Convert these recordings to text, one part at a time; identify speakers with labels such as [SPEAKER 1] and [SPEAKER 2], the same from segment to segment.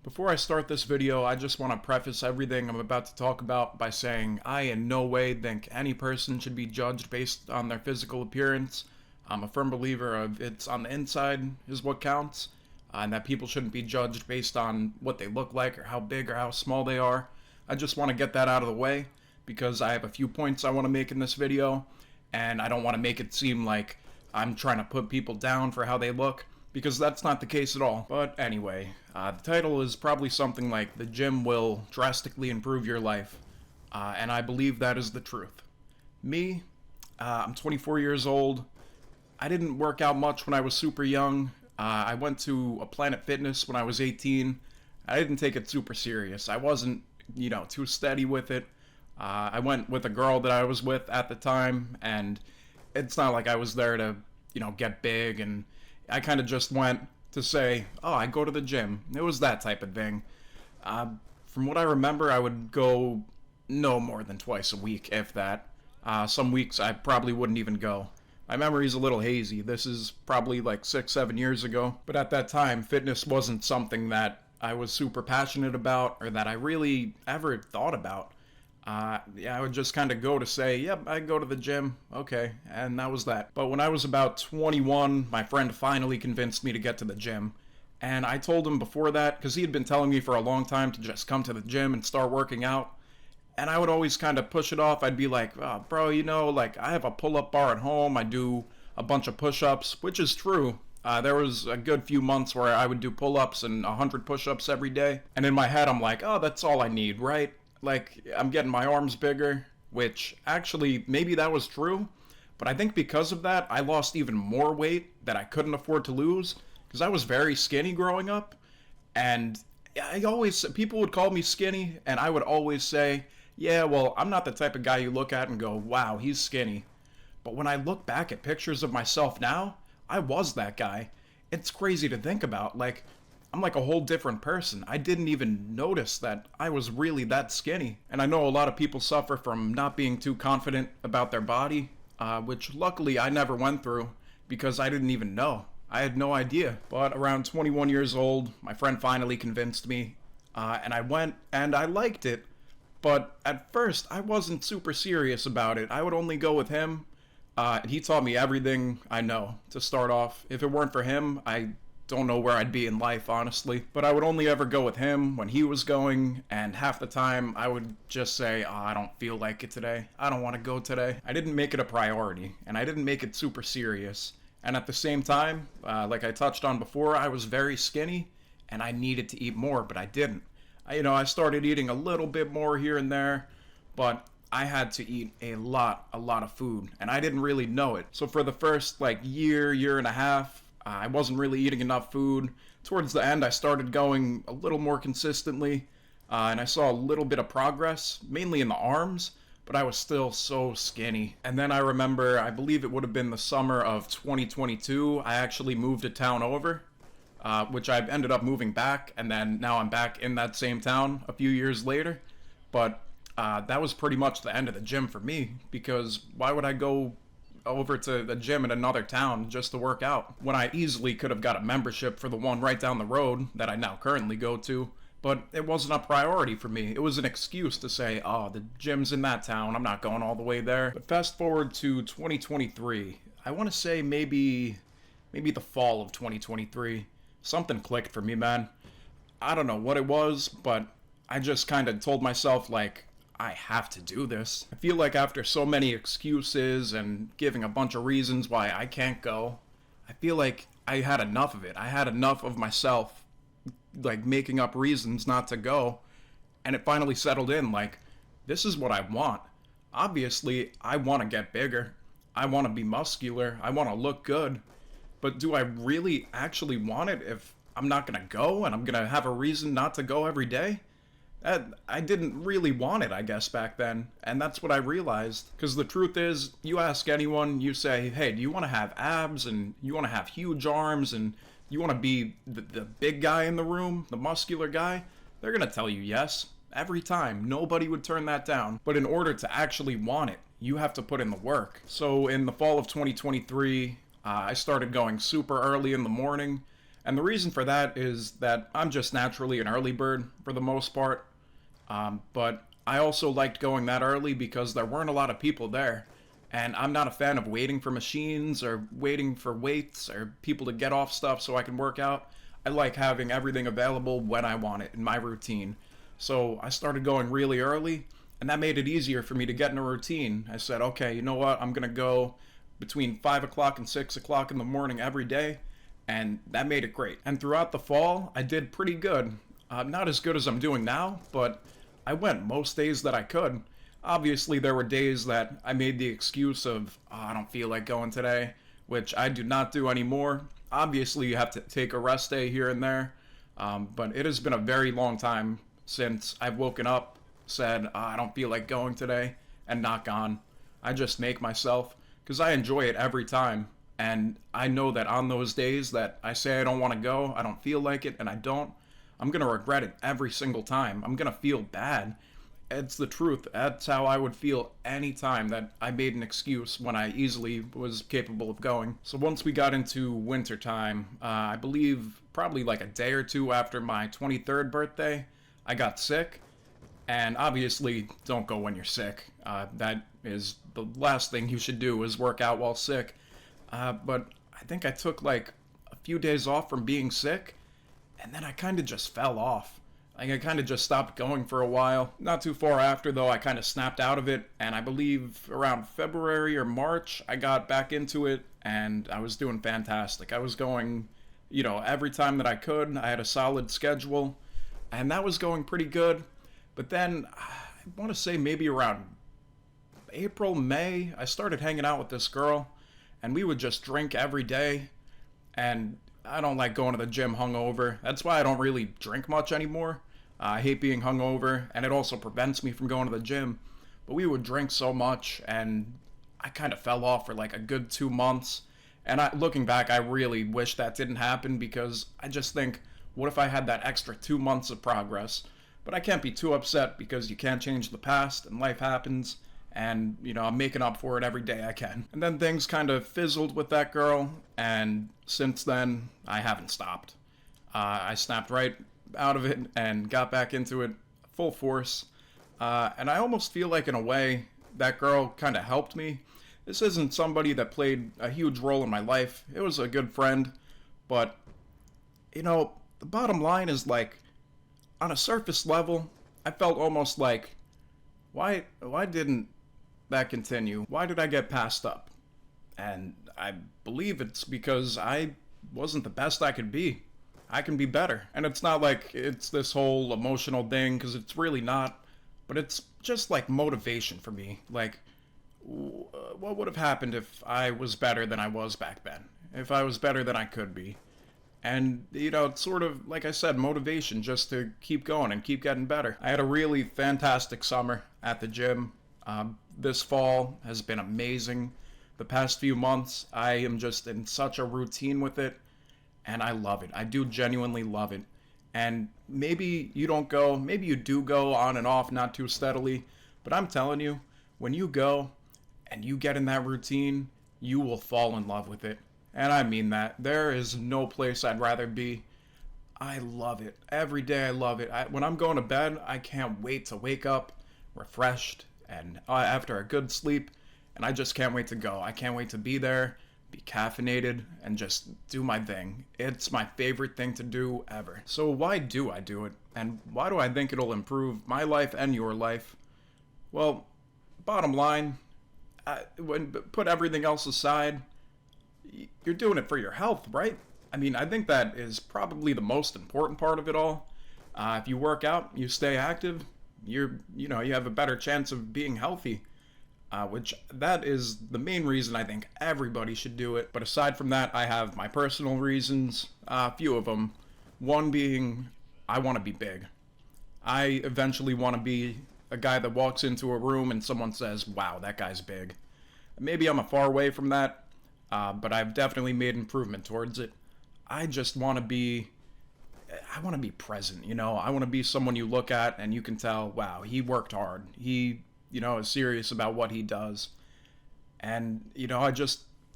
[SPEAKER 1] Before I start this video, I just want to preface everything I'm about to talk about by saying I in no way think any person should be judged based on their physical appearance. I'm a firm believer of it's on the inside is what counts, and that people shouldn't be judged based on what they look like or how big or how small they are. I just want to get that out of the way because I have a few points I want to make in this video, and I don't want to make it seem like I'm trying to put people down for how they look, because that's not the case at all. But anyway, the title is probably something like "The Gym Will Drastically Improve Your Life," and I believe that is the truth. Me, I'm 24 years old. I didn't work out much when I was super young. I went to a Planet Fitness when I was 18. I didn't take it super serious. I wasn't, too steady with it. I went with a girl that I was with at the time, and it's not like I was there to, get big, and I kind of just went to say, oh, I go to the gym. It was that type of thing. From what I remember, I would go no more than twice a week, if that. Some weeks I probably wouldn't even go. My memory's a little hazy. This is probably like 6-7 years ago. But at that time, fitness wasn't something that I was super passionate about or that I really ever thought about. I would just kind of go to say, yep, I go to the gym, okay, and that was that. But when I was about 21, my friend finally convinced me to get to the gym. And I told him before that, because he had been telling me for a long time to just come to the gym and start working out. And I would always kind of push it off. I'd be like, oh, bro, I have a pull-up bar at home. I do a bunch of push-ups, which is true. There was a good few months where I would do pull-ups and 100 push-ups every day. And in my head, I'm like, oh, that's all I need, right? Like, I'm getting my arms bigger, which actually, maybe that was true, but I think because of that, I lost even more weight that I couldn't afford to lose, because I was very skinny growing up, and people would call me skinny, and I would always say, yeah, well, I'm not the type of guy you look at and go, wow, he's skinny. But when I look back at pictures of myself now, I was that guy. It's crazy to think about, I'm like a whole different person. I didn't even notice that I was really that skinny. And I know a lot of people suffer from not being too confident about their body, which luckily I never went through because I didn't even know. I had no idea. But around 21 years old, my friend finally convinced me, and I went and I liked it. But at first, I wasn't super serious about it. I would only go with him, and he taught me everything I know to start off. If it weren't for him, I don't know where I'd be in life, honestly. But I would only ever go with him when he was going, and half the time I would just say, oh, I don't feel like it today. I don't want to go today. I didn't make it a priority, and I didn't make it super serious. And at the same time, like I touched on before, I was very skinny, and I needed to eat more, but I didn't. I started eating a little bit more here and there, but I had to eat a lot of food, and I didn't really know it. So for the first year and a half, I wasn't really eating enough food. Towards the end, I started going a little more consistently, and I saw a little bit of progress, mainly in the arms, but I was still so skinny. And then I remember, I believe it would have been the summer of 2022, I actually moved a town over, which I ended up moving back, and then now I'm back in that same town a few years later. But that was pretty much the end of the gym for me, because why would I go over to the gym in another town just to work out when I easily could have got a membership for the one right down the road that I now currently go to? But it wasn't a priority for me. It was an excuse to say, oh, the gym's in that town, I'm not going all the way there. But fast forward to 2023. I want to say maybe the fall of 2023. Something clicked for me, man. I don't know what it was, but I just kind of told myself, I have to do this. I feel like after so many excuses and giving a bunch of reasons why I can't go, I feel like I had enough of it. I had enough of myself, making up reasons not to go. And it finally settled in, this is what I want. Obviously, I want to get bigger. I want to be muscular. I want to look good. But do I really actually want it if I'm not going to go and I'm going to have a reason not to go every day? I didn't really want it, I guess, back then, and that's what I realized. Because the truth is, you ask anyone, you say, hey, do you want to have abs, and you want to have huge arms, and you want to be the big guy in the room, the muscular guy? They're going to tell you yes, every time. Nobody would turn that down. But in order to actually want it, you have to put in the work. So in the fall of 2023, I started going super early in the morning, And the reason for that is that I'm just naturally an early bird for the most part. But I also liked going that early because there weren't a lot of people there. And I'm not a fan of waiting for machines or waiting for weights or people to get off stuff so I can work out. I like having everything available when I want it in my routine. So I started going really early, and that made it easier for me to get in a routine. I said, okay, you know what? I'm going to go between 5 o'clock and 6 o'clock in the morning every day, and that made it great. And throughout the fall, I did pretty good. Not as good as I'm doing now, but I went most days that I could. Obviously, there were days that I made the excuse of, oh, I don't feel like going today, which I do not do anymore. Obviously, you have to take a rest day here and there, but it has been a very long time since I've woken up, said, oh, I don't feel like going today, and not gone. I just make myself, because I enjoy it every time. And I know that on those days that I say I don't want to go, I don't feel like it, and I don't, I'm going to regret it every single time. I'm going to feel bad. It's the truth. That's how I would feel any time that I made an excuse when I easily was capable of going. So once we got into winter time, I believe probably like a day or two after my 23rd birthday, I got sick. And obviously, don't go when you're sick. That is the last thing you should do is work out while sick. But I think I took like a few days off from being sick, and then I kind of just fell off. Like, I kind of just stopped going for a while. Not too far after, though, I kind of snapped out of it, and I believe around February or March, I got back into it, and I was doing fantastic. I was going, every time that I could. I had a solid schedule, and that was going pretty good. But then, I want to say maybe around April, May, I started hanging out with this girl, and we would just drink every day, and I don't like going to the gym hungover. That's why I don't really drink much anymore. I hate being hungover, and it also prevents me from going to the gym. But we would drink so much, and I kind of fell off for like a good 2 months. And looking back, I really wish that didn't happen because I just think, what if I had that extra 2 months of progress? But I can't be too upset because you can't change the past, and life happens. And, I'm making up for it every day I can. And then things kind of fizzled with that girl, and since then, I haven't stopped. I snapped right out of it and got back into it full force. And I almost feel like, in a way, that girl kind of helped me. This isn't somebody that played a huge role in my life. It was a good friend. But, the bottom line is, like, on a surface level, I felt almost like, why didn't that continue? Why did I get passed up? And I believe it's because I wasn't the best I could be. I can be better. And it's not like it's this whole emotional thing, because it's really not. But it's just like motivation for me. Like, what would have happened if I was better than I was back then? If I was better than I could be? And, it's sort of, like I said, motivation just to keep going and keep getting better. I had a really fantastic summer at the gym. This fall has been amazing. The past few months, I am just in such a routine with it, and I love it. I do genuinely love it. And maybe you don't go, maybe you do go on and off, not too steadily, but I'm telling you, when you go and you get in that routine, you will fall in love with it. And I mean that. There is no place I'd rather be. I love it. Every day I love it. When I'm going to bed, I can't wait to wake up refreshed and after a good sleep, and I just can't wait to go. I can't wait to be there, be caffeinated, and just do my thing. It's my favorite thing to do ever. So why do I do it? And why do I think it'll improve my life and your life? Well, bottom line, when put everything else aside, you're doing it for your health, right? I mean, I think that is probably the most important part of it all. If you work out, you stay active, you have a better chance of being healthy, which that is the main reason I think everybody should do it. But aside from that, I have my personal reasons, a few of them. One being, I want to be big. I eventually want to be a guy that walks into a room and someone says, wow, that guy's big. Maybe I'm a far away from that, but I've definitely made improvement towards it. I just want to be present, I want to be someone you look at and you can tell, wow, he worked hard. He, is serious about what he does. And,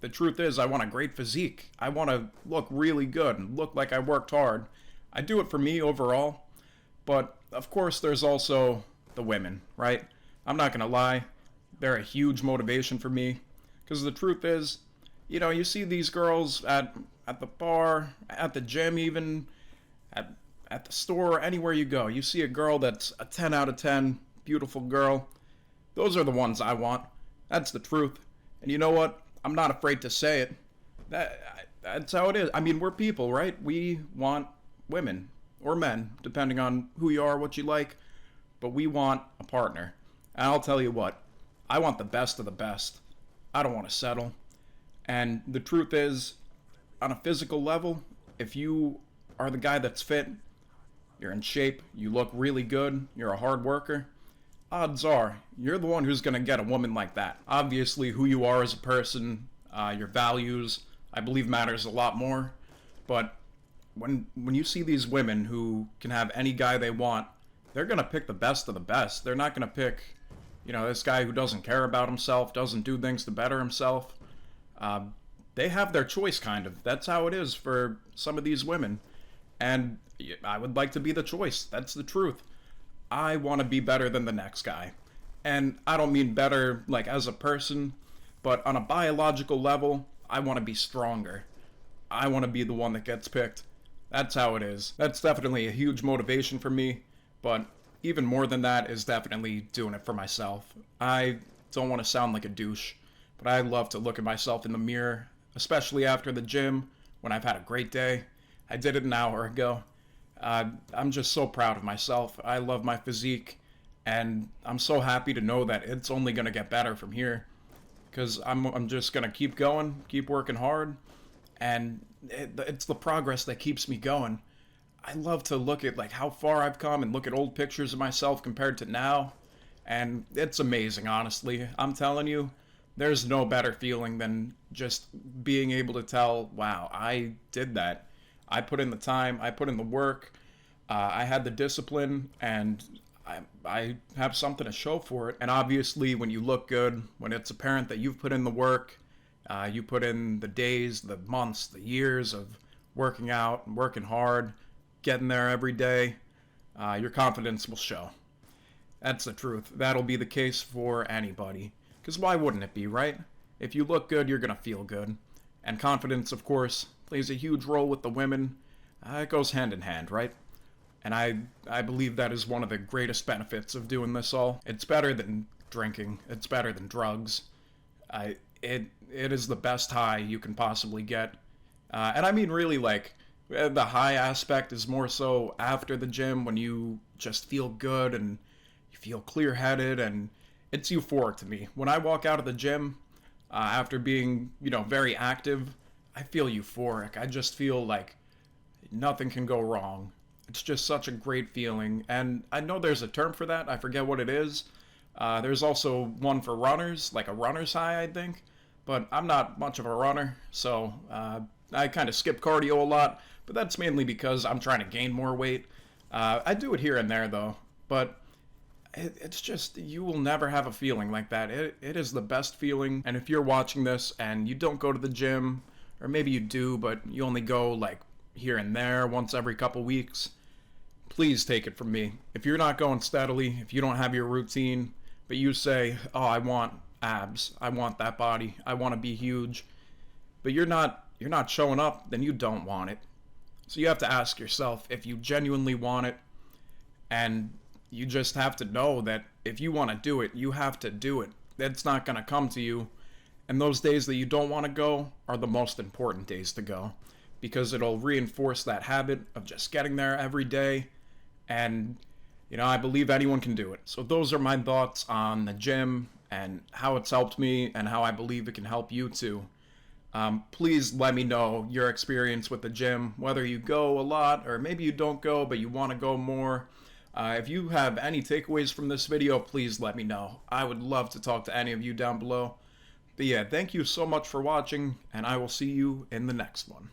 [SPEAKER 1] the truth is, I want a great physique. I want to look really good and look like I worked hard. I do it for me overall, but of course, there's also the women, right? I'm not going to lie, they're a huge motivation for me. Because the truth is, you see these girls at the bar, at the gym, even at the store, anywhere you go. You see a girl that's a 10 out of 10, beautiful girl. Those are the ones I want. That's the truth. And you know what? I'm not afraid to say it. That's how it is. I mean, we're people, right? We want women or men, depending on who you are, what you like. But we want a partner. And I'll tell you what, I want the best of the best. I don't want to settle. And the truth is, on a physical level, if you are the guy that's fit, you're in shape, you look really good, you're a hard worker, odds are you're the one who's going to get a woman like that. Obviously, who you are as a person, your values, I believe matters a lot more. But when you see these women who can have any guy they want, they're going to pick the best of the best. They're not going to pick, this guy who doesn't care about himself, doesn't do things to better himself. They have their choice, kind of. That's how it is for some of these women. And I would like to be the choice. That's the truth. I want to be better than the next guy. And I don't mean better, like, as a person, but on a biological level, I want to be stronger. I want to be the one that gets picked. That's how it is. That's definitely a huge motivation for me, but even more than that is definitely doing it for myself. I don't want to sound like a douche, but I love to look at myself in the mirror, especially after the gym, when I've had a great day. I did it an hour ago. I'm just so proud of myself. I love my physique, and I'm so happy to know that it's only going to get better from here, because I'm just going to keep going, keep working hard, and it's the progress that keeps me going. I love to look at like how far I've come and look at old pictures of myself compared to now, and it's amazing, honestly. I'm telling you, there's no better feeling than just being able to tell, wow, I did that. I put in the time, I put in the work, I had the discipline, and I have something to show for it. And obviously, when you look good, when it's apparent that you've put in the work, you put in the days, the months, the years of working out, working hard, getting there every day, your confidence will show. That's the truth. That'll be the case for anybody. Because why wouldn't it be, right? If you look good, you're going to feel good. And confidence, of course, plays a huge role with the women. It goes hand in hand, right? And I believe that is one of the greatest benefits of doing this all. It's better than drinking. It's better than drugs. It is the best high you can possibly get. And I mean really, like, the high aspect is more so after the gym when you just feel good and you feel clear-headed, and it's euphoric to me. When I walk out of the gym after being, very active, I feel euphoric. I just feel like nothing can go wrong. It's just such a great feeling. And I know there's a term for that. I forget what it is. There's also one for runners, like a runner's high, I think. But I'm not much of a runner, so I kind of skip cardio a lot. But that's mainly because I'm trying to gain more weight. I do it here and there, though. But it's just, you will never have a feeling like that. It is the best feeling. And if you're watching this and you don't go to the gym, or maybe you do, but you only go like here and there once every couple weeks, please take it from me. If you're not going steadily, if you don't have your routine, but you say, oh, I want abs, I want that body, I want to be huge, but you're not showing up, then you don't want it. So you have to ask yourself if you genuinely want it, and you just have to know that if you want to do it, you have to do it. It's not going to come to you. And those days that you don't want to go are the most important days to go, because it'll reinforce that habit of just getting there every day. And, I believe anyone can do it. So those are my thoughts on the gym and how it's helped me and how I believe it can help you too. Please let me know your experience with the gym, whether you go a lot or maybe you don't go, but you want to go more. If you have any takeaways from this video, please let me know. I would love to talk to any of you down below. But yeah, thank you so much for watching, and I will see you in the next one.